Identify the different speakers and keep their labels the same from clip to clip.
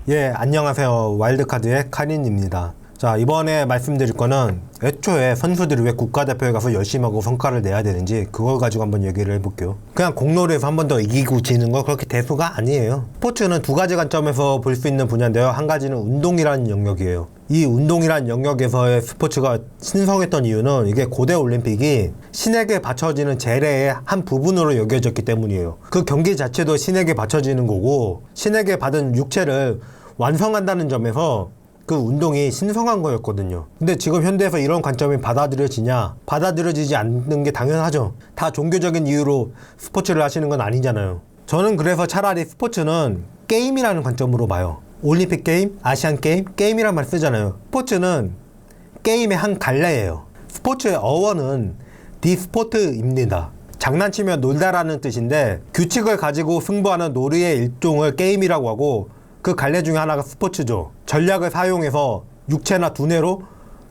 Speaker 1: 예, 안녕하세요. 와일드카드의 카린입니다. 자, 이번에 말씀드릴 거는 애초에 선수들이 왜 국가대표에 가서 열심히 하고 성과를 내야 되는지 그걸 가지고 한번 얘기를 해볼게요. 그냥 공놀이에서 한 번 더 이기고 지는 거 그렇게 대수가 아니에요. 스포츠는 두 가지 관점에서 볼 수 있는 분야인데요. 한 가지는 운동이라는 영역이에요. 이 운동이란 영역에서의 스포츠가 신성했던 이유는 이게 고대 올림픽이 신에게 바쳐지는 제례의 한 부분으로 여겨졌기 때문이에요. 그 경기 자체도 신에게 바쳐지는 거고 신에게 받은 육체를 완성한다는 점에서 그 운동이 신성한 거였거든요. 근데 지금 현대에서 이런 관점이 받아들여지냐? 받아들여지지 않는 게 당연하죠. 다 종교적인 이유로 스포츠를 하시는 건 아니잖아요. 저는 그래서 차라리 스포츠는 게임이라는 관점으로 봐요. 올림픽 게임, 아시안 게임, 게임이란 말 쓰잖아요. 스포츠는 게임의 한 갈래예요. 스포츠의 어원은 디스포트입니다. 장난치며 놀다라는 뜻인데 규칙을 가지고 승부하는 놀이의 일종을 게임이라고 하고 그 갈래 중에 하나가 스포츠죠. 전략을 사용해서 육체나 두뇌로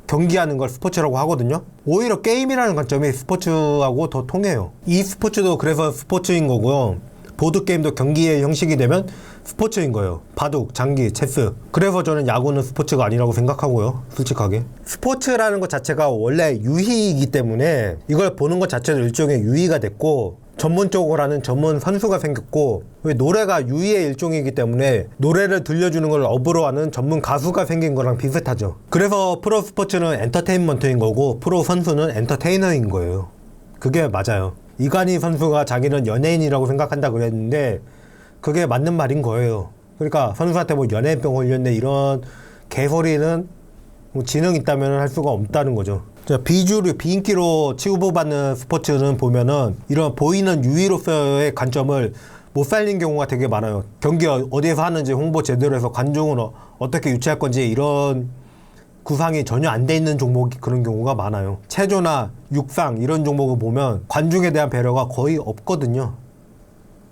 Speaker 1: 경기하는 걸 스포츠라고 하거든요. 오히려 게임이라는 관점이 스포츠하고 더 통해요. 이 스포츠도 그래서 스포츠인 거고요. 보드게임도 경기의 형식이 되면 스포츠인 거예요. 바둑, 장기, 체스. 그래서 저는 야구는 스포츠가 아니라고 생각하고요. 솔직하게. 스포츠라는 것 자체가 원래 유희이기 때문에 이걸 보는 것 자체도 일종의 유희가 됐고 전문적으로 하는 전문 선수가 생겼고 노래가 유희의 일종이기 때문에 노래를 들려주는 걸 업으로 하는 전문 가수가 생긴 거랑 비슷하죠. 그래서 프로 스포츠는 엔터테인먼트인 거고 프로 선수는 엔터테이너인 거예요. 그게 맞아요. 이관희 선수가 자기는 연예인이라고 생각한다 그랬는데 그게 맞는 말인 거예요. 그러니까 선수한테 뭐 연예인병 걸렸네 이런 개소리는 뭐 지능 있다면 할 수가 없다는 거죠. 비주류, 비인기로 취급받는 스포츠는 보면은 이런 보이는 유희로서의 관점을 못 살린 경우가 되게 많아요. 경기 어디에서 하는지 홍보 제대로 해서 관중을 어떻게 유치할 건지 이런 구상이 전혀 안 돼 있는 종목이 그런 경우가 많아요. 체조나 육상 이런 종목을 보면 관중에 대한 배려가 거의 없거든요.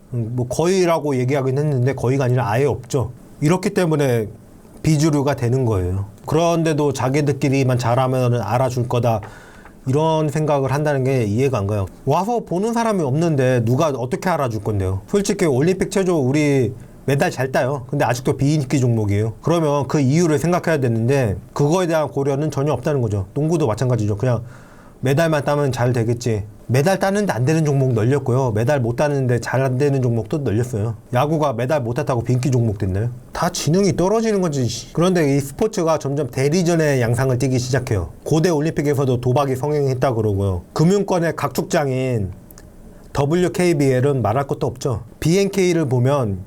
Speaker 1: 뭐 거의라고 얘기하긴 했는데 거의가 아니라 아예 없죠. 이렇기 때문에 비주류가 되는 거예요. 그런데도 자기들끼리만 잘하면 알아줄 거다 이런 생각을 한다는 게 이해가 안 가요. 와서 보는 사람이 없는데 누가 어떻게 알아줄 건데요. 솔직히 올림픽 체조 우리 메달 잘 따요. 근데 아직도 비인기 종목이에요. 그러면 그 이유를 생각해야 되는데 그거에 대한 고려는 전혀 없다는 거죠. 농구도 마찬가지죠. 그냥 메달만 따면 잘 되겠지. 메달 따는데 안 되는 종목 널렸고요. 메달 못 따는데 잘 안 되는 종목도 널렸어요. 야구가 메달 못 땄다고 빈기 종목 됐나요? 다 지능이 떨어지는 거지. 그런데 이 스포츠가 점점 대리전의 양상을 띠기 시작해요. 고대 올림픽에서도 도박이 성행했다 그러고요. 금융권의 각축장인 WKBL은 말할 것도 없죠. BNK를 보면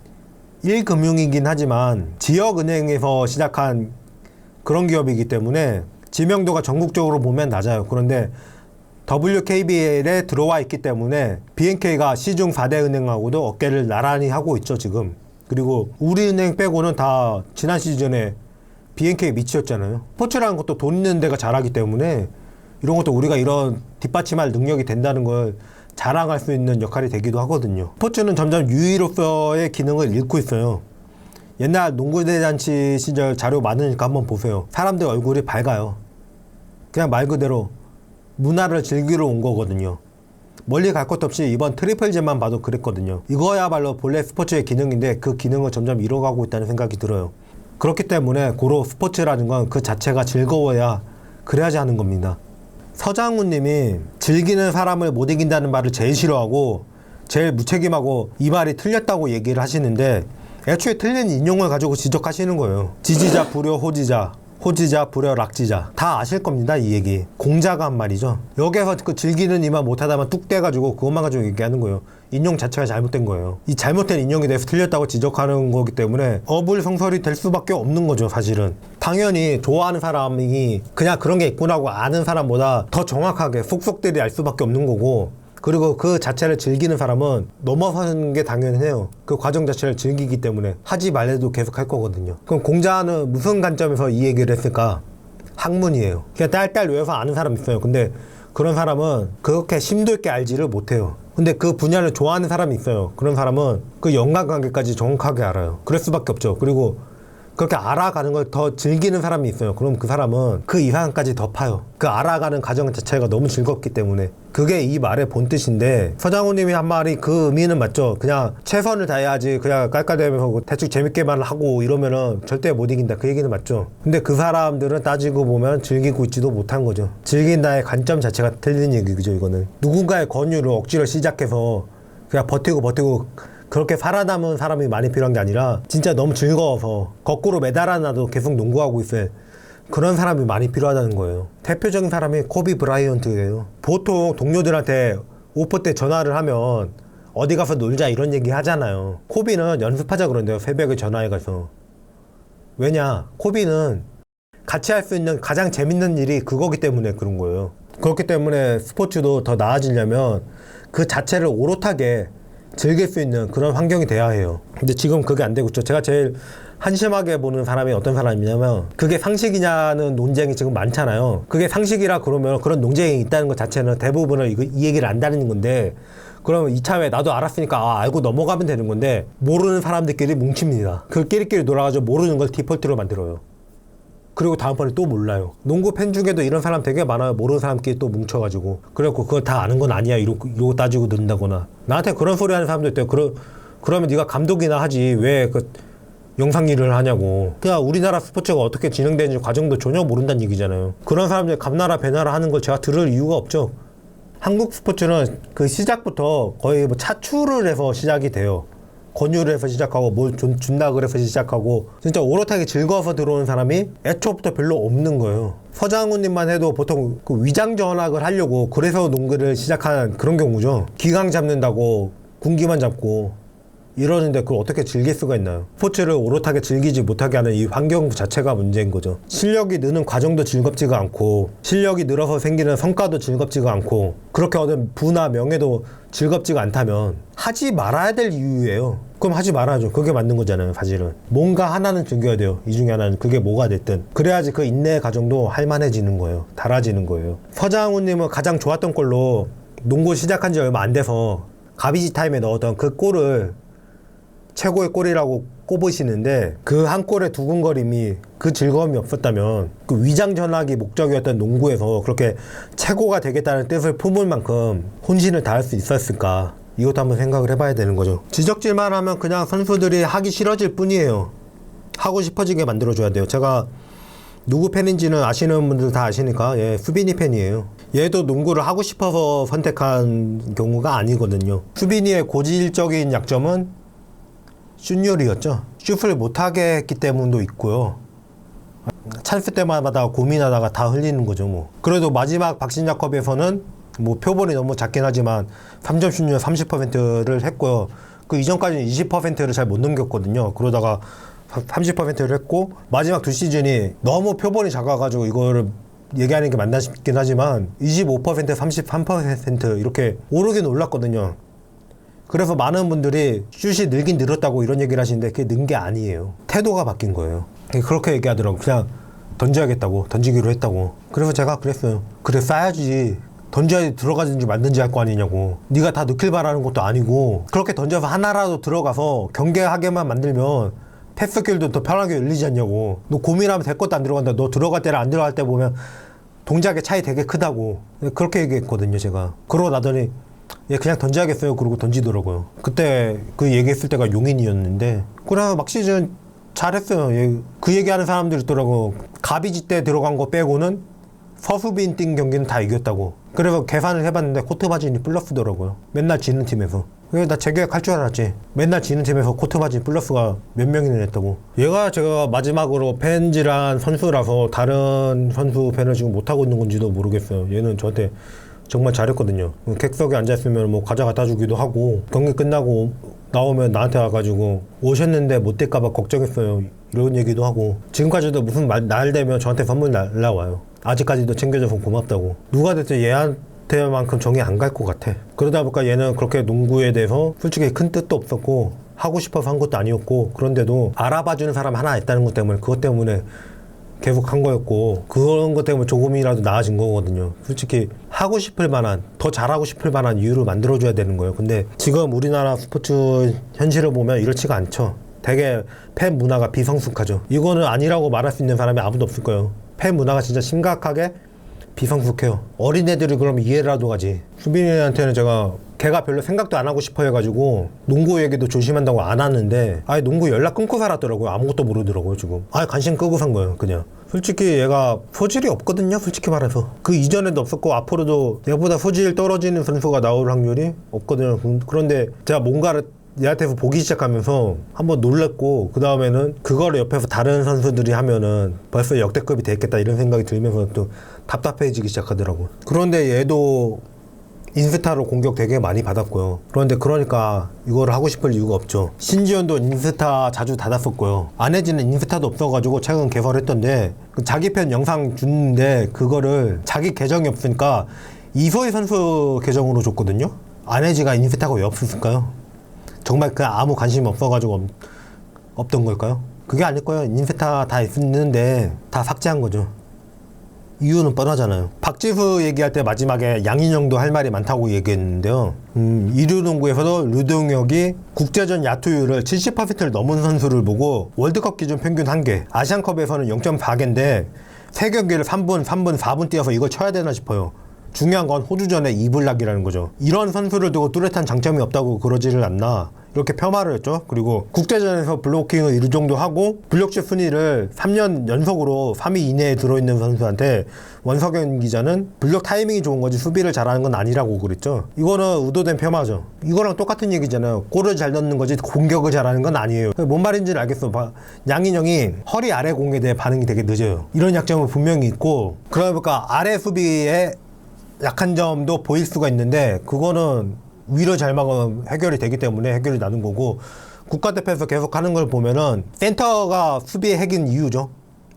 Speaker 1: 1금융이긴 하지만 지역은행에서 시작한 그런 기업이기 때문에 지명도가 전국적으로 보면 낮아요. 그런데 WKBL에 들어와 있기 때문에 BNK가 시중 4대 은행하고도 어깨를 나란히 하고 있죠, 지금. 그리고 우리은행 빼고는 다 지난 시즌에 BNK 밑이었잖아요. 스포츠라는 것도 돈 있는 데가 잘하기 때문에 이런 것도 우리가 이런 뒷받침할 능력이 된다는 걸 자랑할 수 있는 역할이 되기도 하거든요. 스포츠는 점점 유희로서의 기능을 잃고 있어요. 옛날 농구대잔치 시절 자료 많으니까 한번 보세요. 사람들 얼굴이 밝아요. 그냥 말 그대로 문화를 즐기러 온 거거든요. 멀리 갈 것도 없이 이번 트리플제만 봐도 그랬거든요. 이거야말로 본래 스포츠의 기능인데 그 기능을 점점 잃어가고 있다는 생각이 들어요. 그렇기 때문에 고로 스포츠라는 건 그 자체가 즐거워야 그래야지 하는 겁니다. 서장훈님이 즐기는 사람을 못 이긴다는 말을 제일 싫어하고 제일 무책임하고 이 말이 틀렸다고 얘기를 하시는데 애초에 틀린 인용을 가지고 지적하시는 거예요. 지지자, 불효, 호지자, 호지자, 불효, 락지자 다 아실 겁니다. 이 얘기 공자가 한 말이죠. 여기에서 그 즐기는 이만 못하다만 뚝 떼가지고 그것만 가지고 얘기하는 거예요. 인용 자체가 잘못된 거예요. 이 잘못된 인용에 대해서 틀렸다고 지적하는 거기 때문에 어불성설이 될 수밖에 없는 거죠. 사실은 당연히 좋아하는 사람이 그냥 그런 게 있구나고 아는 사람보다 더 정확하게 속속들이 알 수밖에 없는 거고, 그리고 그 자체를 즐기는 사람은 넘어서는 게 당연해요. 그 과정 자체를 즐기기 때문에 하지 말래도 계속 할 거거든요. 그럼 공자는 무슨 관점에서 이 얘기를 했을까? 학문이에요. 그냥 딸딸 외워서 아는 사람 있어요. 근데 그런 사람은 그렇게 심도 있게 알지를 못해요. 근데 그 분야를 좋아하는 사람이 있어요. 그런 사람은 그 연관관계까지 정확하게 알아요. 그럴 수밖에 없죠. 그리고 그렇게 알아가는 걸 더 즐기는 사람이 있어요. 그럼 그 사람은 그 이상까지 더 파요. 그 알아가는 과정 자체가 너무 즐겁기 때문에. 그게 이 말의 본뜻인데 서장훈님이 한 말이 그 의미는 맞죠. 그냥 최선을 다해야지 그냥 깔깔대면서 대충 재밌게만 하고 이러면은 절대 못 이긴다. 그 얘기는 맞죠. 근데 그 사람들은 따지고 보면 즐기고 있지도 못한 거죠. 즐긴다의 관점 자체가 틀린 얘기죠. 이거는 누군가의 권유를 억지로 시작해서 그냥 버티고 그렇게 살아남은 사람이 많이 필요한 게 아니라 진짜 너무 즐거워서 거꾸로 매달아놔도 계속 농구하고 있어요. 그런 사람이 많이 필요하다는 거예요. 대표적인 사람이 코비 브라이언트예요. 보통 동료들한테 오프 때 전화를 하면 어디 가서 놀자 이런 얘기 하잖아요. 코비는 연습하자 그런대요. 새벽에 전화해가서. 왜냐? 코비는 같이 할 수 있는 가장 재밌는 일이 그거기 때문에 그런 거예요. 그렇기 때문에 스포츠도 더 나아지려면 그 자체를 오롯하게 즐길 수 있는 그런 환경이 돼야 해요. 근데 지금 그게 안 되고 있죠. 제가 제일 한심하게 보는 사람이 어떤 사람이냐면 그게 상식이냐는 논쟁이 지금 많잖아요. 그게 상식이라 그러면 그런 논쟁이 있다는 것 자체는 대부분은 이 얘기를 안다는 건데 그러면 이참에 나도 알았으니까 알고 넘어가면 되는 건데 모르는 사람들끼리 뭉칩니다. 그 끼리끼리 놀아가지고 모르는 걸 디폴트로 만들어요. 그리고 다음번에 또 몰라요. 농구 팬 중에도 이런 사람 되게 많아요. 모르는 사람끼리 또 뭉쳐가지고. 그래갖고 그걸 다 아는 건 아니야. 이러고 따지고 는다거나. 나한테 그런 소리 하는 사람도 있대요. 그러면 네가 감독이나 하지. 왜 그 영상 일을 하냐고. 그냥 우리나라 스포츠가 어떻게 진행되는지 과정도 전혀 모른다는 얘기잖아요. 그런 사람들이 감나라 배나라 하는 걸 제가 들을 이유가 없죠. 한국 스포츠는 그 시작부터 거의 뭐 차출을 해서 시작이 돼요. 권유를 해서 시작하고 뭘 준다 그래서 시작하고 진짜 오롯하게 즐거워서 들어오는 사람이 애초부터 별로 없는 거예요. 서장훈님만 해도 보통 그 위장 전학을 하려고 그래서 농구를 시작한 그런 경우죠. 기강 잡는다고 군기만 잡고 이러는데 그걸 어떻게 즐길 수가 있나요? 스포츠를 오롯하게 즐기지 못하게 하는 이 환경 자체가 문제인 거죠. 실력이 느는 과정도 즐겁지가 않고 실력이 늘어서 생기는 성과도 즐겁지가 않고 그렇게 얻은 부나 명예도 즐겁지가 않다면 하지 말아야 될 이유예요. 그럼 하지 말아야죠. 그게 맞는 거잖아요. 사실은 뭔가 하나는 즐겨야 돼요. 이 중에 하나는. 그게 뭐가 됐든 그래야지 그 인내의 과정도 할만해지는 거예요. 달아지는 거예요. 서장훈님은 가장 좋았던 골로 농구 시작한 지 얼마 안 돼서 가비지 타임에 넣었던 그 골을 최고의 골이라고 꼽으시는데 그 한 골의 두근거림이 그 즐거움이 없었다면 그 위장 전학이 목적이었던 농구에서 그렇게 최고가 되겠다는 뜻을 품을 만큼 혼신을 다할 수 있었을까? 이것도 한번 생각을 해봐야 되는 거죠. 지적질만 하면 그냥 선수들이 하기 싫어질 뿐이에요. 하고 싶어지게 만들어줘야 돼요. 제가 누구 팬인지는 아시는 분들 다 아시니까 수빈이 팬이에요. 얘도 농구를 하고 싶어서 선택한 경우가 아니거든요. 수빈이의 고질적인 약점은 슛율이었죠. 슛을 못하게 했기 때문도 있고요. 찬스 때마다 고민하다가 다 흘리는 거죠. 뭐 그래도 마지막 박신자컵에서는 뭐 표본이 너무 작긴 하지만 3점 슛율 30%를 했고요. 그 이전까지는 20%를 잘 못 넘겼거든요. 그러다가 30%를 했고 마지막 두 시즌이 너무 표본이 작아가지고 이거를 얘기하는 게 맞나 싶긴 하지만 25%, 33% 이렇게 오르긴 올랐거든요. 그래서 많은 분들이 슛이 늘긴 늘었다고 이런 얘기를 하시는데 그게 는 게 아니에요. 태도가 바뀐 거예요. 그렇게 얘기하더라고. 그냥 던져야겠다고, 던지기로 했다고. 그래서 제가 그랬어요. 그래 쏴야지. 던져야 들어가든지 말든지 할 거 아니냐고. 네가 다 넣길 바라는 것도 아니고 그렇게 던져서 하나라도 들어가서 경계하게만 만들면 패스길도 더 편하게 열리지 않냐고. 너 고민하면 될 것도 안 들어간다. 너 들어갈 때랑 안 들어갈 때 보면 동작의 차이 되게 크다고. 그렇게 얘기했거든요 제가. 그러고 나더니 얘 그냥 던져야겠어요. 그러고 던지더라고요. 그때 그 얘기했을 때가 용인이었는데 그래 막 시즌 잘했어요. 그 얘기하는 사람들 있더라고. 가비지 때 들어간 거 빼고는 서수빈 뛴 경기는 다 이겼다고. 그래서 계산을 해봤는데 코트 바진이 플러스더라고요. 맨날 지는 팀에서. 왜 나 재계약할 줄 알았지. 맨날 지는 팀에서 코트 바진 플러스가 몇 명이나 냈다고. 얘가 제가 마지막으로 팬질한 선수라서 다른 선수 팬을 지금 못하고 있는 건지도 모르겠어요. 얘는 저한테 정말 잘했거든요. 객석에 앉아있으면 뭐 과자 갖다 주기도 하고 경기 끝나고 나오면 나한테 와가지고 오셨는데 못 될까봐 걱정했어요. 이런 얘기도 하고 지금까지도 무슨 날 되면 저한테 선물 날라와요. 아직까지도 챙겨줘서 고맙다고. 누가 됐든 얘한테만큼 정이 안 갈 것 같아. 그러다 보니까 얘는 그렇게 농구에 대해서 솔직히 큰 뜻도 없었고 하고 싶어서 한 것도 아니었고 그런데도 알아봐주는 사람 하나 있다는 것 때문에 그것 때문에 계속 한 거였고 그런 것 때문에 조금이라도 나아진 거거든요. 솔직히 하고 싶을 만한 더 잘하고 싶을 만한 이유를 만들어줘야 되는 거예요. 근데 지금 우리나라 스포츠 현실을 보면 이렇지가 않죠. 되게 팬 문화가 비성숙하죠. 이거는 아니라고 말할 수 있는 사람이 아무도 없을 거예요. 팬 문화가 진짜 심각하게 비성숙해요. 어린애들이 그럼 이해라도 하지. 수빈이한테는 제가 걔가 별로 생각도 안 하고 싶어 해가지고 농구 얘기도 조심한다고 안 하는데 아예 농구 연락 끊고 살았더라고요. 아무것도 모르더라고요 지금. 아예 관심 끄고 산 거예요 그냥. 솔직히 얘가 소질이 없거든요 솔직히 말해서. 그 이전에도 없었고 앞으로도 얘보다 소질 떨어지는 선수가 나올 확률이 없거든요. 그런데 제가 뭔가를 얘한테서 보기 시작하면서 한번 놀랬고 그 다음에는 그거를 옆에서 다른 선수들이 하면은 벌써 역대급이 됐겠다 이런 생각이 들면서 또 답답해지기 시작하더라고. 그런데 얘도 인스타로 공격 되게 많이 받았고요. 그런데 그러니까 이거를 하고 싶을 이유가 없죠. 신지현도 인스타 자주 닫았었고요. 안혜지는 인스타도 없어가지고 최근 개설했던데 그 자기 편 영상 주는데 그거를 자기 계정이 없으니까 이소희 선수 계정으로 줬거든요. 안혜지가 인스타가 왜 없었을까요? 정말 그냥 아무 관심이 없어가지고 없던 걸까요? 그게 아닐 거예요. 인스타 다 있는데 다 삭제한 거죠. 이유는 뻔하잖아요. 박지수 얘기할 때 마지막에 양인영도 할 말이 많다고 얘기했는데요. 이류농구에서도 류동혁이 국제전 야투율을 70%를 넘은 선수를 보고 월드컵 기준 평균 1개, 아시안컵에서는 0.4개인데 3경기를 3분, 4분 뛰어서 이걸 쳐야 되나 싶어요. 중요한 건 호주전의 이블락이라는 거죠. 이런 선수를 두고 뚜렷한 장점이 없다고 그러지를 않나 이렇게 폄하를 했죠. 그리고 국제전에서 블로킹을 이루 정도 하고 블록슛 순위를 3년 연속으로 3위 이내에 들어있는 선수한테 원석연 기자는 블록 타이밍이 좋은 거지 수비를 잘하는 건 아니라고 그랬죠. 이거는 의도된 폄하죠. 이거랑 똑같은 얘기잖아요. 골을 잘 넣는 거지 공격을 잘하는 건 아니에요. 뭔 말인지는 알겠어. 양인영이 허리 아래 공에 대해 반응이 되게 늦어요. 이런 약점은 분명히 있고 그러니까 아래 수비에 약한 점도 보일 수가 있는데 그거는 위로 잘 막으면 해결이 되기 때문에 해결이 나는 거고 국가대표에서 계속 하는 걸 보면은 센터가 수비의 핵인 이유죠.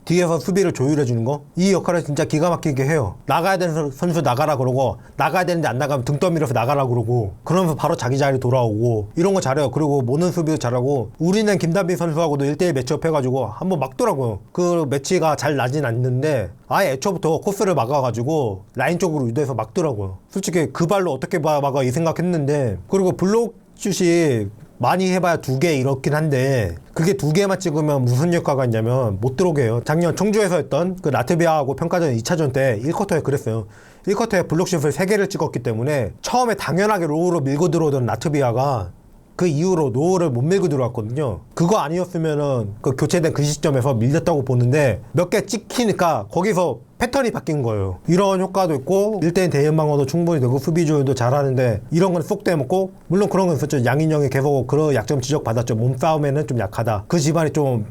Speaker 1: 뒤에서 수비를 조율해 주는 거. 이 역할을 진짜 기가 막히게 해요. 나가야 되는 선수 나가라 그러고 나가야 되는데 안 나가면 등 떠밀어서 나가라 그러고 그러면서 바로 자기 자리 돌아오고 이런 거 잘해요. 그리고 모는 수비도 잘하고 우리는 김단비 선수하고도 1대1 매치업 해가지고 한번 막더라고요. 그 매치가 잘 나진 않는데 아예 애초부터 코스를 막아가지고 라인 쪽으로 유도해서 막더라고요. 솔직히 그 발로 어떻게 막아 이 생각했는데 그리고 블록슛이 많이 해봐야 2개 이렇긴 한데 그게 2개만 찍으면 무슨 효과가 있냐면 못 들어오게 해요. 작년 청주에서 했던 그 라트비아하고 평가전 2차전 때 1쿼터에 그랬어요. 1쿼터에 블록슛을 3개를 찍었기 때문에 처음에 당연하게 로우로 밀고 들어오던 라트비아가 그 이후로 노를 못 밀고 들어왔거든요. 그거 아니었으면은 그 교체된 그 시점에서 밀렸다고 보는데 몇 개 찍히니까 거기서 패턴이 바뀐 거예요. 이런 효과도 있고 1대1 대응 방어도 충분히 되고 수비 조율도 잘하는데 이런 건 쏙 떼먹고 물론 그런 건 있었죠. 양인영이 계속 그런 약점 지적받았죠. 몸싸움에는 좀 약하다. 그 집안이 좀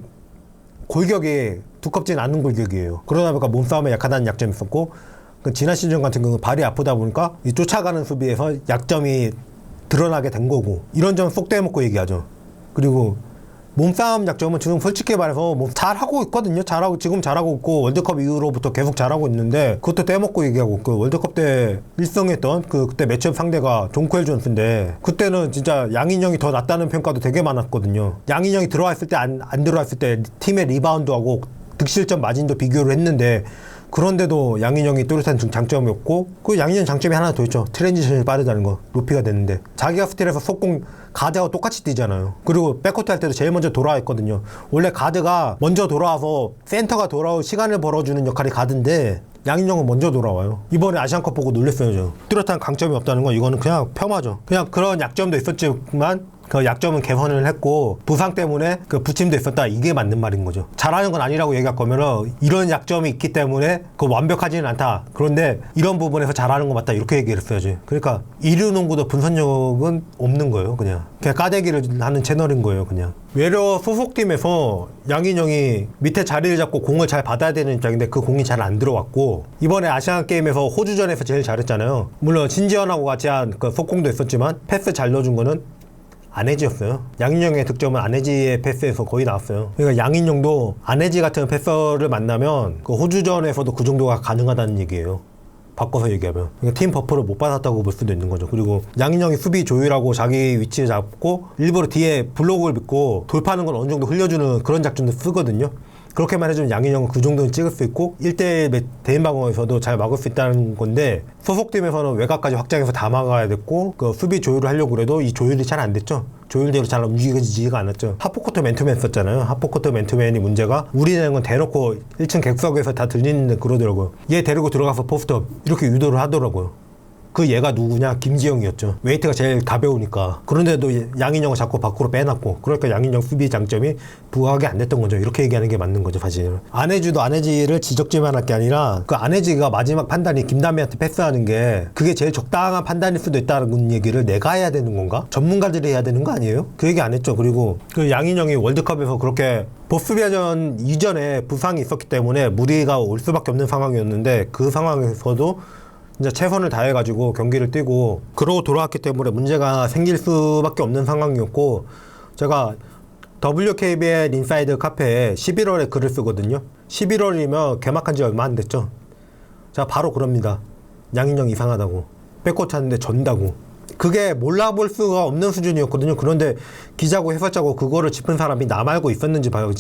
Speaker 1: 골격이 두껍진 않은 골격이에요. 그러다 보니까 몸싸움에 약하다는 약점이 있었고 그 지난 시즌 같은 경우는 발이 아프다 보니까 이 쫓아가는 수비에서 약점이 드러나게 된 거고 이런 점 쏙 떼먹고 얘기하죠. 그리고 몸싸움 약점은 지금 솔직히 말해서 뭐 잘하고 있거든요. 지금 잘하고 있고 월드컵 이후로부터 계속 잘하고 있는데 그것도 떼먹고 얘기하고 그 월드컵 때 1승했던 그때 매치업 상대가 존코엘 존스인데 그때는 진짜 양인영이 더 낫다는 평가도 되게 많았거든요. 양인영이 들어왔을 때 안 들어왔을 때 팀의 리바운드하고 득실점 마진도 비교를 했는데 그런데도 양인영이 뚜렷한 장점이었고 그 양인영 장점이 하나 더 있죠. 트랜지션이 빠르다는 거. 높이가 됐는데 자기가 스틸에서 속공 가드하고 똑같이 뛰잖아요. 그리고 백코트 할 때도 제일 먼저 돌아와 있거든요. 원래 가드가 먼저 돌아와서 센터가 돌아올 시간을 벌어주는 역할이 가드인데 양인영은 먼저 돌아와요. 이번에 아시안컵 보고 놀랬어요. 저 뚜렷한 강점이 없다는 건 이거는 그냥 폄하죠. 그냥 그런 약점도 있었지만 그 약점은 개선을 했고 부상 때문에 그 부침도 있었다. 이게 맞는 말인 거죠. 잘하는 건 아니라고 얘기할 거면은 이런 약점이 있기 때문에 그 완벽하지는 않다. 그런데 이런 부분에서 잘하는 거 맞다. 이렇게 얘기를 했어야지. 그러니까 이류농구도 분석력은 없는 거예요. 그냥 까대기를 하는 채널인 거예요. 그냥 외려 소속팀에서 양인영이 밑에 자리를 잡고 공을 잘 받아야 되는 입장인데 그 공이 잘 안 들어왔고 이번에 아시안게임에서 호주전에서 제일 잘했잖아요. 물론 신지현하고 같이 한 그 속공도 있었지만 패스 잘 넣어준 거는 안혜지였어요. 양인영의 득점은 안혜지의 패스에서 거의 나왔어요. 그러니까 양인영도 안혜지 같은 패서를 만나면 그 호주전에서도 그 정도가 가능하다는 얘기예요. 바꿔서 얘기하면. 그러니까 팀 버프를 못 받았다고 볼 수도 있는 거죠. 그리고 양인영이 수비 조율하고 자기 위치를 잡고 일부러 뒤에 블록을 믿고 돌파하는 건 어느 정도 흘려주는 그런 작전도 쓰거든요. 그렇게만 해주면 양인영은 그 정도는 찍을 수 있고 1대1 대인 방어에서도 잘 막을 수 있다는 건데 소속팀에서는 외곽까지 확장해서 다 막아야 됐고 그 수비 조율을 하려고 그래도 이 조율이 잘 안 됐죠. 조율대로 잘 움직이지가 않았죠. 하프코트 맨투맨 썼잖아요. 하프코트 맨투맨이 문제가 우리는 건 대놓고 1층 객석에서 다 들리는데 그러더라고요. 얘 데리고 들어가서 포스트업 이렇게 유도를 하더라고요. 그 얘가 누구냐? 김지영이었죠. 웨이트가 제일 가벼우니까. 그런데도 양인영을 자꾸 밖으로 빼놨고 그러니까 양인영 수비 장점이 부각이 안 됐던 거죠. 이렇게 얘기하는 게 맞는 거죠, 사실. 안혜지도 안혜지를 지적질만 할 게 아니라 그 안혜지가 마지막 판단이 김다미한테 패스하는 게 그게 제일 적당한 판단일 수도 있다는 얘기를 내가 해야 되는 건가? 전문가들이 해야 되는 거 아니에요? 그 얘기 안 했죠. 그리고 그 양인영이 월드컵에서 그렇게 보스비아전 이전에 부상이 있었기 때문에 무리가 올 수밖에 없는 상황이었는데 그 상황에서도 이제 최선을 다해가지고 경기를 뛰고 그러고 돌아왔기 때문에 문제가 생길 수밖에 없는 상황이었고 제가 WKBL 인사이드 카페에 11월에 글을 쓰거든요. 11월이면 개막한 지 얼마 안 됐죠. 제가 바로 그럽니다. 양인영 이상하다고. 백코트 하는데 전다고. 그게 몰라볼 수가 없는 수준이었거든요. 그런데 기자고 해설자고 그거를 짚은 사람이 나 말고 있었는지 봐요.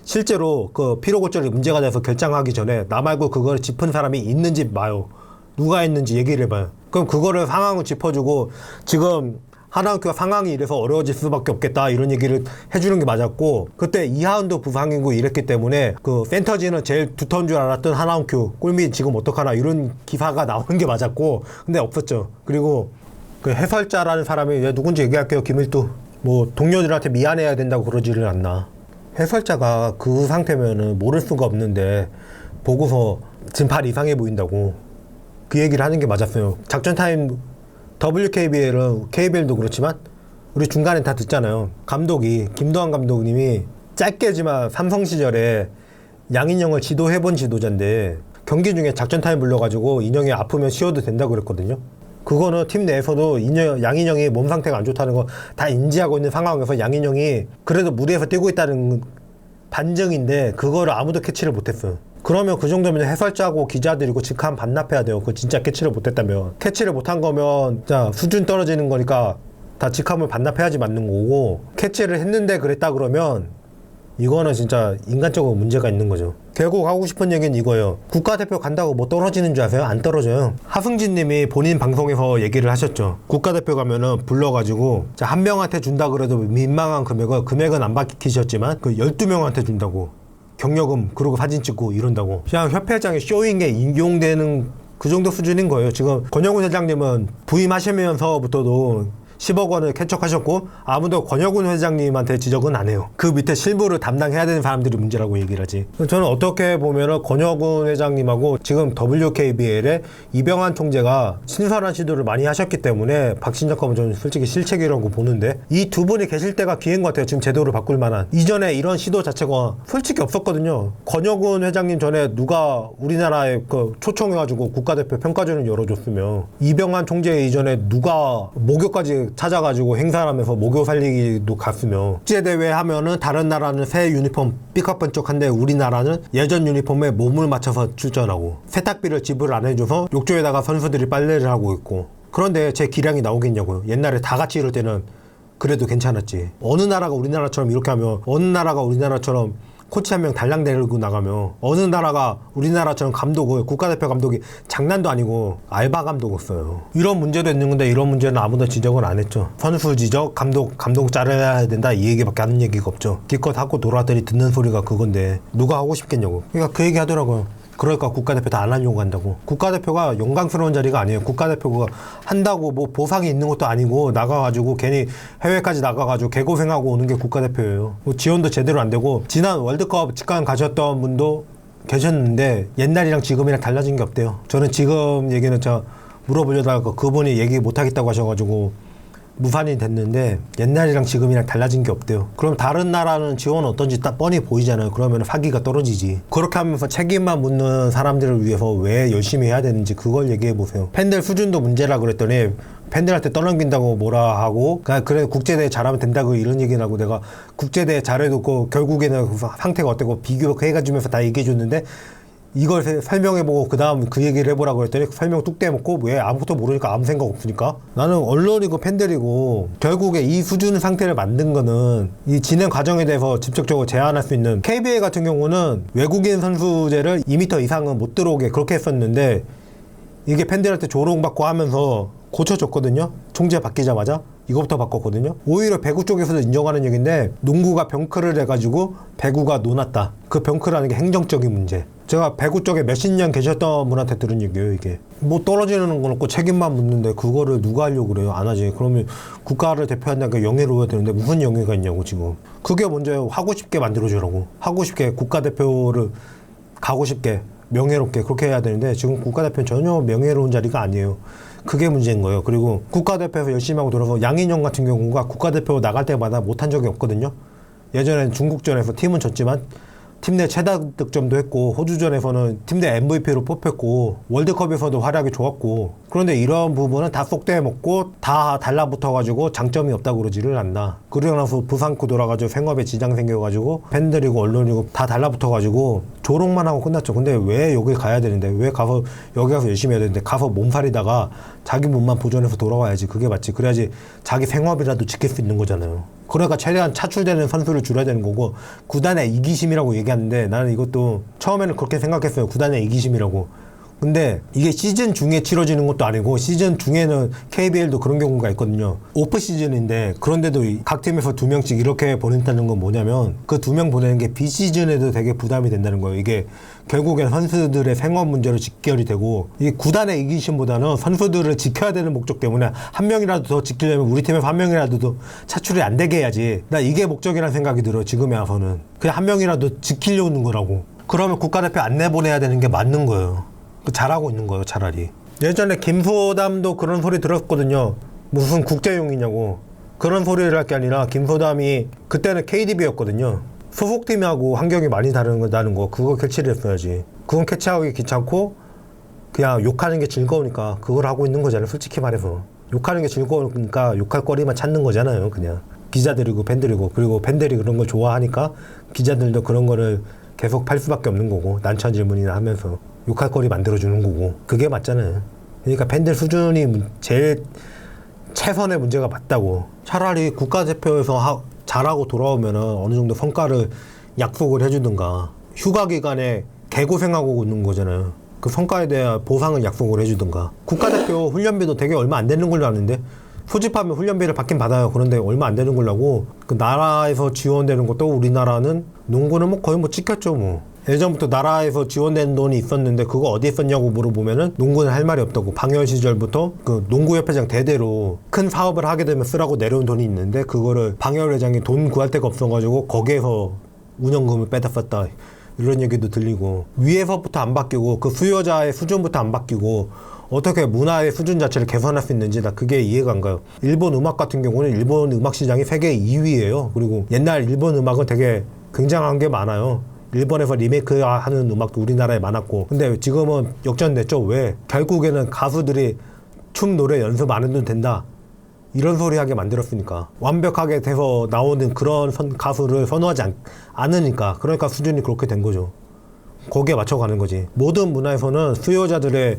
Speaker 1: 실제로 그 피로골절이 문제가 돼서 결정하기 전에 나 말고 그걸 짚은 사람이 있는지 봐요. 누가 했는지 얘기를 해봐요. 그럼 그거를 상황을 짚어주고 지금 하나학교가 상황이 이래서 어려워질 수밖에 없겠다 이런 얘기를 해주는 게 맞았고 그때 이하은도 부상이고 이랬기 때문에 그 센터지는 제일 두터운 줄 알았던 하나학교 골밑 지금 어떡하나 이런 기사가 나오는 게 맞았고 근데 없었죠. 그리고 그 해설자라는 사람이 왜 누군지 얘기할게요. 김일두 뭐 동료들한테 미안해야 된다고 그러지를 않나. 해설자가 그 상태면은 모를 수가 없는데 보고서 지금 발 이상해 보인다고 그 얘기를 하는 게 맞았어요. 작전 타임 WKBL은 KBL도 그렇지만 우리 중간에 다 듣잖아요. 감독이 김도환 감독님이 짧게지만 삼성 시절에 양인영을 지도해본 지도자인데 경기 중에 작전 타임 불러가지고 인영이 아프면 쉬어도 된다고 그랬거든요. 그거는 팀 내에서도 양인영이 몸 상태가 안 좋다는 거 다 인지하고 있는 상황에서 양인영이 그래도 무리해서 뛰고 있다는 반증인데 그거를 아무도 캐치를 못했어요. 그러면 그 정도면 해설자고 기자들이고 직함 반납해야 돼요. 그 진짜 캐치를 못했다면. 캐치를 못한 거면 자 수준 떨어지는 거니까 다 직함을 반납해야지 맞는 거고 캐치를 했는데 그랬다 그러면 이거는 진짜 인간적으로 문제가 있는 거죠. 결국 하고 싶은 얘기는 이거예요. 국가대표 간다고 뭐 떨어지는 줄 아세요? 안 떨어져요. 하승진 님이 본인 방송에서 얘기를 하셨죠. 국가대표 가면은 불러가지고 자, 한 명한테 준다 그래도 민망한 금액은 안 밝히셨지만 그 12명한테 준다고. 경력금 그러고 사진 찍고 이런다고. 그냥 협회장의 쇼잉에 인용되는 그 정도 수준인 거예요. 지금 권영훈 회장님은 부임하시면서부터도 10억 원을 캐척하셨고 아무도 권혁훈 회장님한테 지적은 안 해요. 그 밑에 실무를 담당해야 되는 사람들이 문제라고 얘기를 하지. 저는 어떻게 보면은 권혁훈 회장님하고 지금 WKBL의 이병환 총재가 신선한 시도를 많이 하셨기 때문에 박신작하면 저는 솔직히 실책이라고 보는데 이 두 분이 계실 때가 기회인 것 같아요. 지금 제도를 바꿀 만한. 이전에 이런 시도 자체가 솔직히 없었거든요. 권혁훈 회장님 전에 누가 우리나라에 그 초청해가지고 국가대표 평가전을 열어줬으며 이병환 총재 이전에 누가 목요까지 찾아가지고 행사하면서 목요 살리기도 갔으며 국제대회 하면은 다른 나라는 새 유니폼 삐까번쩍한데 우리나라는 예전 유니폼에 몸을 맞춰서 출전하고 세탁비를 지불 안 해줘서 욕조에다가 선수들이 빨래를 하고 있고 그런데 제 기량이 나오겠냐고요. 옛날에 다 같이 이럴 때는 그래도 괜찮았지. 어느 나라가 우리나라처럼 이렇게 하면 어느 나라가 우리나라처럼 코치 한 명 달랑 데리고 나가며 어느 나라가 우리나라처럼 감독을 국가대표 감독이 장난도 아니고 알바 감독이었어요. 이런 문제도 있는 건데 이런 문제는 아무도 지적을 안 했죠. 선수 지적, 감독 잘해야 된다 이 얘기밖에 하는 얘기가 없죠. 기껏 하고 돌아들이 듣는 소리가 그건데 누가 하고 싶겠냐고. 그러니까 그 얘기 하더라고요. 그러니까 국가대표 다 안 하려고 한다고. 국가대표가 영광스러운 자리가 아니에요. 국가대표가 한다고 뭐 보상이 있는 것도 아니고 나가가지고 괜히 해외까지 나가가지고 개고생하고 오는 게 국가대표예요. 뭐 지원도 제대로 안 되고 지난 월드컵 직관 가셨던 분도 계셨는데 옛날이랑 지금이랑 달라진 게 없대요. 저는 지금 얘기는 저 물어보려다가 그분이 얘기 못하겠다고 하셔가지고 무산이 됐는데 옛날이랑 지금이랑 달라진 게 없대요. 그럼 다른 나라는 지원 어떤지 딱 뻔히 보이잖아요. 그러면 사기가 떨어지지. 그렇게 하면서 책임만 묻는 사람들을 위해서 왜 열심히 해야 되는지 그걸 얘기해 보세요. 팬들 수준도 문제라 그랬더니 팬들한테 떠넘긴다고 뭐라 하고 그래 국제대회 잘하면 된다고 이런 얘기를 하고 내가 국제대회 잘해도 결국에는 상태가 어때고 비교해가지면서 다 얘기해 줬는데 이걸 설명해보고 그 다음 그 얘기를 해보라고 했더니 설명 뚝 떼먹고 왜 아무것도 모르니까 아무 생각 없으니까. 나는 언론이고 팬들이고 결국에 이 수준 상태를 만든 거는 이 진행 과정에 대해서 직접적으로 제한할 수 있는 KBL 같은 경우는 외국인 선수제를 2m 이상은 못 들어오게 그렇게 했었는데 이게 팬들한테 조롱받고 하면서 고쳐줬거든요. 총재 바뀌자마자 이거부터 바꿨거든요. 오히려 배구 쪽에서도 인정하는 얘기인데 농구가 병크를 해가지고 배구가 논았다. 그 병크라는 게 행정적인 문제. 제가 배구 쪽에 몇십 년 계셨던 분한테 들은 얘기예요. 이게 뭐 떨어지는 건 없고 책임만 묻는데 그거를 누가 하려고 그래요? 안 하지. 그러면 국가를 대표한다니까 영예로워야 되는데 무슨 영예가 있냐고 지금. 그게 먼저 하고 싶게 만들어주라고. 하고 싶게 국가대표를 가고 싶게 명예롭게 그렇게 해야 되는데 지금 국가대표는 전혀 명예로운 자리가 아니에요. 그게 문제인 거예요. 그리고 국가대표에서 열심히 하고 돌아서 양인영 같은 경우가 국가대표 나갈 때마다 못한 적이 없거든요. 예전엔 중국전에서 팀은 졌지만 팀 내 최다 득점도 했고 호주전에서는 팀 내 MVP로 뽑혔고 월드컵에서도 활약이 좋았고 그런데 이런 부분은 다 쏙 떼먹고 다 달라붙어가지고 장점이 없다고 그러지를 않나. 그러고 나서 부상코 돌아가지고 생업에 지장 생겨가지고 팬들이고 언론이고 다 달라붙어가지고 조롱만 하고 끝났죠. 근데 왜 여기 가야 되는데 왜 가서 여기 가서 열심히 해야 되는데 가서 몸살이다가 자기 몸만 보존해서 돌아와야지. 그게 맞지. 그래야지 자기 생업이라도 지킬 수 있는 거잖아요. 그러니까 최대한 차출되는 선수를 줄여야 되는 거고 구단의 이기심이라고 얘기하는데 나는 이것도 처음에는 그렇게 생각했어요. 구단의 이기심이라고. 근데 이게 시즌 중에 치러지는 것도 아니고 시즌 중에는 KBL도 그런 경우가 있거든요. 오프 시즌인데 그런데도 각 팀에서 2명씩 이렇게 보낸다는 건 뭐냐면 그 2명 보내는 게 비시즌에도 되게 부담이 된다는 거예요. 이게 결국엔 선수들의 생업 문제로 직결이 되고 이게 구단의 이기심보다는 선수들을 지켜야 되는 목적 때문에 한 명이라도 더 지키려면 우리 팀에서 한 명이라도 더 차출이 안 되게 해야지. 나 이게 목적이라는 생각이 들어요. 지금에 와서는. 그냥 한 명이라도 지키려는 거라고. 그러면 국가대표 안 내보내야 되는 게 맞는 거예요. 잘하고 있는 거예요, 차라리. 예전에 김소담도 그런 소리 들었거든요. 무슨 국제용이냐고. 그런 소리를 할 게 아니라 김소담이 그때는 KDB였거든요. 소속팀하고 환경이 많이 다르다는 거 그거 캐치를 했어야지. 그건 캐치하기 귀찮고 그냥 욕하는 게 즐거우니까 그걸 하고 있는 거잖아요. 솔직히 말해서. 욕하는 게 즐거우니까 욕할 거리만 찾는 거잖아요. 그냥. 기자들이고 팬들이고 그리고 팬들이 그런 걸 좋아하니까 기자들도 그런 거를 계속 팔 수밖에 없는 거고 난처한 질문이나 하면서 욕할 거리 만들어주는 거고 그게 맞잖아요. 그러니까 팬들 수준이 제일 최선의 문제가 맞다고. 차라리 국가대표에서 잘하고 돌아오면 어느 정도 성과를 약속을 해주든가 휴가 기간에 개고생하고 있는 거잖아요. 그 성과에 대한 보상을 약속을 해주든가. 국가대표 훈련비도 되게 얼마 안 되는 걸로 아는데 소집하면 훈련비를 받긴 받아요. 그런데 얼마 안 되는 걸로 하고 그 나라에서 지원되는 것도 우리나라는 농구는 뭐 거의 뭐 찍혔죠 뭐. 예전부터 나라에서 지원된 돈이 있었는데 그거 어디에 썼냐고 물어보면은 농구는 할 말이 없다고. 방열 시절부터 그 농구협회장 대대로 큰 사업을 하게 되면 쓰라고 내려온 돈이 있는데 그거를 방열 회장이 돈 구할 데가 없어가지고 거기에서 운영금을 빼다 썼다 이런 얘기도 들리고 위에서부터 안 바뀌고 그 수요자의 수준부터 안 바뀌고 어떻게 문화의 수준 자체를 개선할 수 있는지 나 그게 이해가 안 가요. 일본 음악 같은 경우는 일본 음악 시장이 세계 2위예요. 그리고 옛날 일본 음악은 되게 굉장한 게 많아요. 일본에서 리메이크 하는 음악도 우리나라에 많았고 근데 지금은 역전됐죠. 왜? 결국에는 가수들이 춤 노래 연습 안 해도 된다 이런 소리 하게 만들었으니까. 완벽하게 돼서 나오는 그런 가수를 선호하지 않으니까. 그러니까 수준이 그렇게 된 거죠. 거기에 맞춰가는 거지. 모든 문화에서는 수요자들의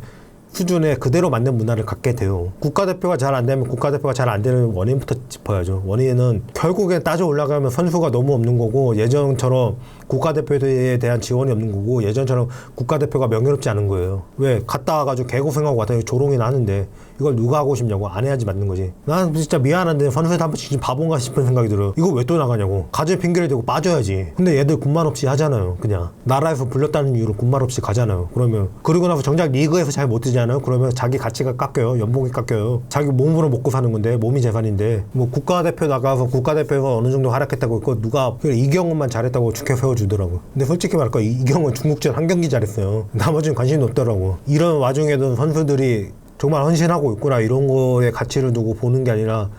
Speaker 1: 수준에 그대로 맞는 문화를 갖게 돼요. 국가대표가 잘 안 되면 국가대표가 잘 안 되는 원인부터 짚어야죠. 원인은 결국에 따져 올라가면 선수가 너무 없는 거고 예전처럼 국가대표에 대한 지원이 없는 거고 예전처럼 국가대표가 명예롭지 않은 거예요. 왜? 갔다 와가지고 개고생하고 왔더니 조롱이나 하는데 이걸 누가 하고 싶냐고. 안 해야지 맞는 거지. 난 진짜 미안한데 선수들 한 번씩 바본가 싶은 생각이 들어요. 이거 왜 또 나가냐고. 가진 핑계를 대고 빠져야지. 근데 얘들 군말 없이 하잖아요. 그냥 나라에서 불렀다는 이유로 군말 없이 가잖아요. 그러면 그리고 나서 정작 리그에서 잘 못 뛰잖아요. 그러면 자기 가치가 깎여요. 연봉이 깎여요. 자기 몸으로 먹고 사는 건데 몸이 재산인데 뭐 국가대표 나가서 국가대표가 어느 정도 활약했다고 했고 누가 이경은만 잘했다고 축해 세워주더라고. 근데 솔직히 말할까 이경은 중국전 한 경기 잘했어요. 나머지는 관심이 없더라고. 이런 와중에도 선수들이 정말 헌신하고 있구나 이런 거에 가치를 두고 보는 게 아니라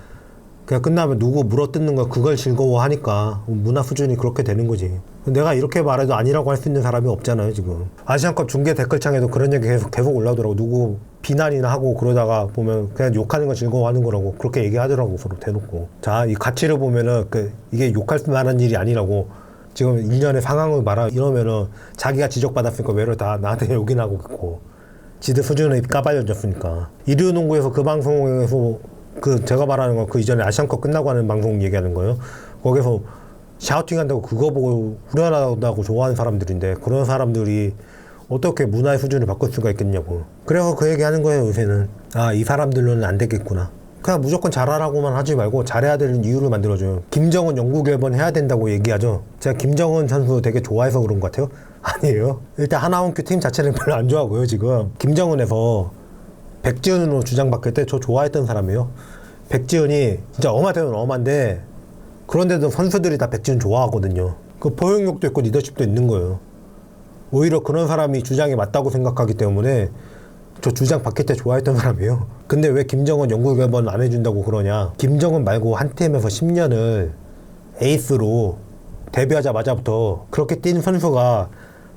Speaker 1: 그냥 끝나면 누구 물어뜯는 거 그걸 즐거워하니까 문화 수준이 그렇게 되는 거지. 내가 이렇게 말해도 아니라고 할 수 있는 사람이 없잖아요 지금. 아시안컵 중계 댓글창에도 그런 얘기 계속 올라오더라고. 누구 비난이나 하고 그러다가 보면 그냥 욕하는 거 즐거워하는 거라고 그렇게 얘기하더라고 서로 대놓고. 자, 이 가치를 보면은 이게 욕할 만한 일이 아니라고. 지금 일련의 상황을 말하 이러면은 자기가 지적받았으니까 외로 다 나한테 욕이나고 있고 지들 수준에 까발려졌으니까. 이류농구에서 그 방송에서 그 제가 말하는 건 그 이전에 아시안컵 끝나고 하는 방송 얘기하는 거예요. 거기서 샤우팅 한다고 그거 보고 후련하다고 좋아하는 사람들인데 그런 사람들이 어떻게 문화의 수준을 바꿀 수가 있겠냐고. 그래서 그 얘기 하는 거예요, 요새는. 아, 이 사람들로는 안 되겠구나. 그냥 무조건 잘하라고만 하지 말고 잘해야 되는 이유를 만들어줘요. 김정은 영국 앨범 해야 된다고 얘기하죠. 제가 김정은 선수 되게 좋아해서 그런 것 같아요? 아니에요. 일단 하나원큐 팀 자체는 별로 안 좋아하고요, 지금. 김정은에서 백지훈으로 주장받을 때 저 좋아했던 사람이에요. 백지훈이 진짜 엄하대면 엄한데 그런데도 선수들이 다 백지훈 좋아하거든요. 그 포용력도 있고 리더십도 있는 거예요. 오히려 그런 사람이 주장이 맞다고 생각하기 때문에 저 주장 받을 때 좋아했던 사람이에요. 근데 왜 김정은 영국 앨범 안 해준다고 그러냐. 김정은 말고 한 팀에서 10년을 에이스로 데뷔하자마자부터 그렇게 뛴 선수가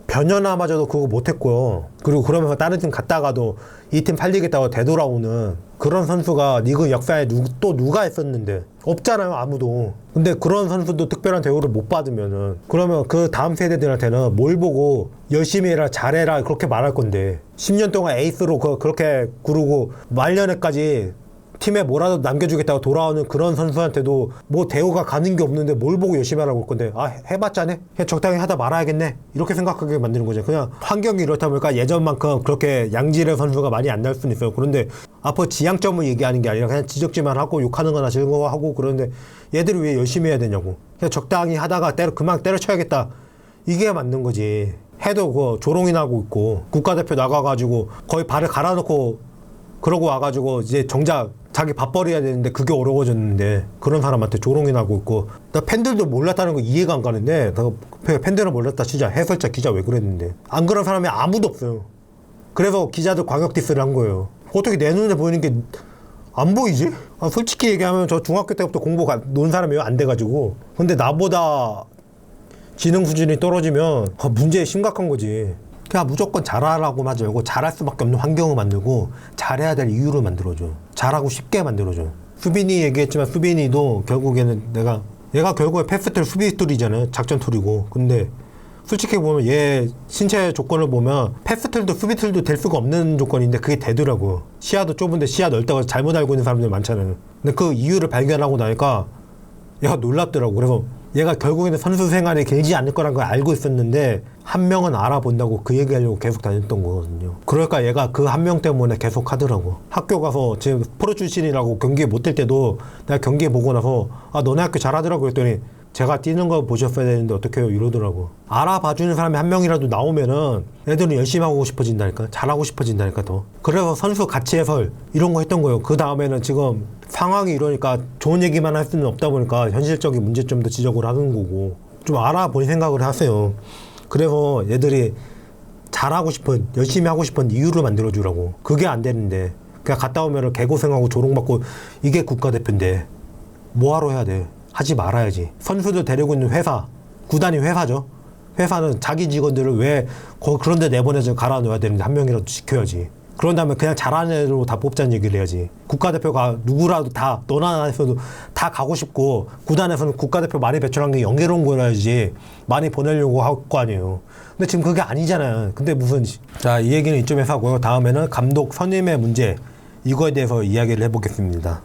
Speaker 1: 변현아마저도 그거 못했고요. 그리고 그러면서 다른 팀 갔다가도 이 팀 팔리겠다고 되돌아오는 그런 선수가 리그 역사에 또 누가 했었는데 없잖아요, 아무도. 근데 그런 선수도 특별한 대우를 못 받으면은 그러면 그 다음 세대들한테는 뭘 보고 열심히 해라 잘해라 그렇게 말할 건데 10년 동안 에이스로 그렇게 구르고 말년에까지 팀에 뭐라도 남겨주겠다고 돌아오는 그런 선수한테도 뭐 대우가 가는 게 없는데 뭘 보고 열심히 하라고 할 건데 아 해봤자네? 그냥 적당히 하다 말아야겠네? 이렇게 생각하게 만드는 거죠. 그냥 환경이 이렇다 보니까 예전만큼 그렇게 양질의 선수가 많이 안 날 수는 있어요. 그런데 앞으로 지향점을 얘기하는 게 아니라 그냥 지적질만 하고 욕하는 거나 즐거워하고 그러는데 얘들이 왜 열심히 해야 되냐고. 그냥 적당히 하다가 그만 때려쳐야겠다. 이게 맞는 거지. 해도 그 조롱이 나고 있고 국가대표 나가가지고 거의 발을 갈아놓고 그러고 와가지고 이제 정작 자기 밥벌이 해야 되는데 그게 어려워졌는데 그런 사람한테 조롱이 나고 있고 나 팬들도 몰랐다는 거 이해가 안 가는데 나 팬들은 몰랐다 진짜 해설자 기자 왜 그랬는데 안 그런 사람이 아무도 없어요. 그래서 기자들 광역 디스를 한 거예요. 어떻게 내 눈에 보이는 게 안 보이지? 아, 솔직히 얘기하면 저 중학교 때부터 공부 논 사람이에요. 안 돼가지고. 근데 나보다 지능 수준이 떨어지면 문제 심각한 거지. 그냥 무조건 잘하라고 하지 말고 잘할 수밖에 없는 환경을 만들고 잘해야 될 이유를 만들어줘. 잘하고 싶게 만들어줘. 수빈이 얘기했지만 수빈이도 결국에는 얘가 결국에 패스 툴 수비 툴이잖아요. 작전 툴이고. 근데 솔직히 보면 얘 신체 조건을 보면 패스 툴도 수비 툴도 될 수가 없는 조건인데 그게 되더라고. 시야도 좁은데 시야 넓다고 잘못 알고 있는 사람들 많잖아요. 근데 그 이유를 발견하고 나니까 얘가 놀랍더라고. 그래서 얘가 결국에는 선수 생활이 길지 않을 거란 걸 알고 있었는데 한 명은 알아본다고 그 얘기하려고 계속 다녔던 거거든요. 그러니까 얘가 그 한 명 때문에 계속 하더라고. 학교 가서 지금 프로 출신이라고 경기에 못 뛸 때도 내가 경기에 보고 나서 아 너네 학교 잘하더라고 그랬더니 제가 뛰는 거 보셨어야 되는데 어떡해요 이러더라고. 알아봐주는 사람이 한 명이라도 나오면은 애들은 열심히 하고 싶어진다니까. 잘하고 싶어진다니까 더. 그래서 선수 가치 해설 이런 거 했던 거예요. 그 다음에는 지금 상황이 이러니까 좋은 얘기만 할 수는 없다 보니까 현실적인 문제점도 지적을 하는 거고 좀 알아볼 생각을 하세요. 그래서 얘들이 잘하고 싶은 열심히 하고 싶은 이유를 만들어주라고. 그게 안 되는데 그냥 갔다 오면은 개고생하고 조롱받고 이게 국가대표인데 뭐하러 해야 돼. 하지 말아야지. 선수들 데리고 있는 회사, 구단이 회사죠. 회사는 자기 직원들을 왜 그런 데 내보내서 갈아 넣어야 되는데 한 명이라도 지켜야지. 그런 다음에 그냥 잘하는 애로 다 뽑자는 얘기를 해야지. 국가대표가 누구라도 다 너나 나에서도 다 가고 싶고 구단에서는 국가대표 많이 배출한 게 영예로운 거라야지 많이 보내려고 할 거 아니에요. 근데 지금 그게 아니잖아요. 근데 무슨 자, 이 얘기는 이쯤에서 하고요. 다음에는 감독 선임의 문제 이거에 대해서 이야기를 해보겠습니다.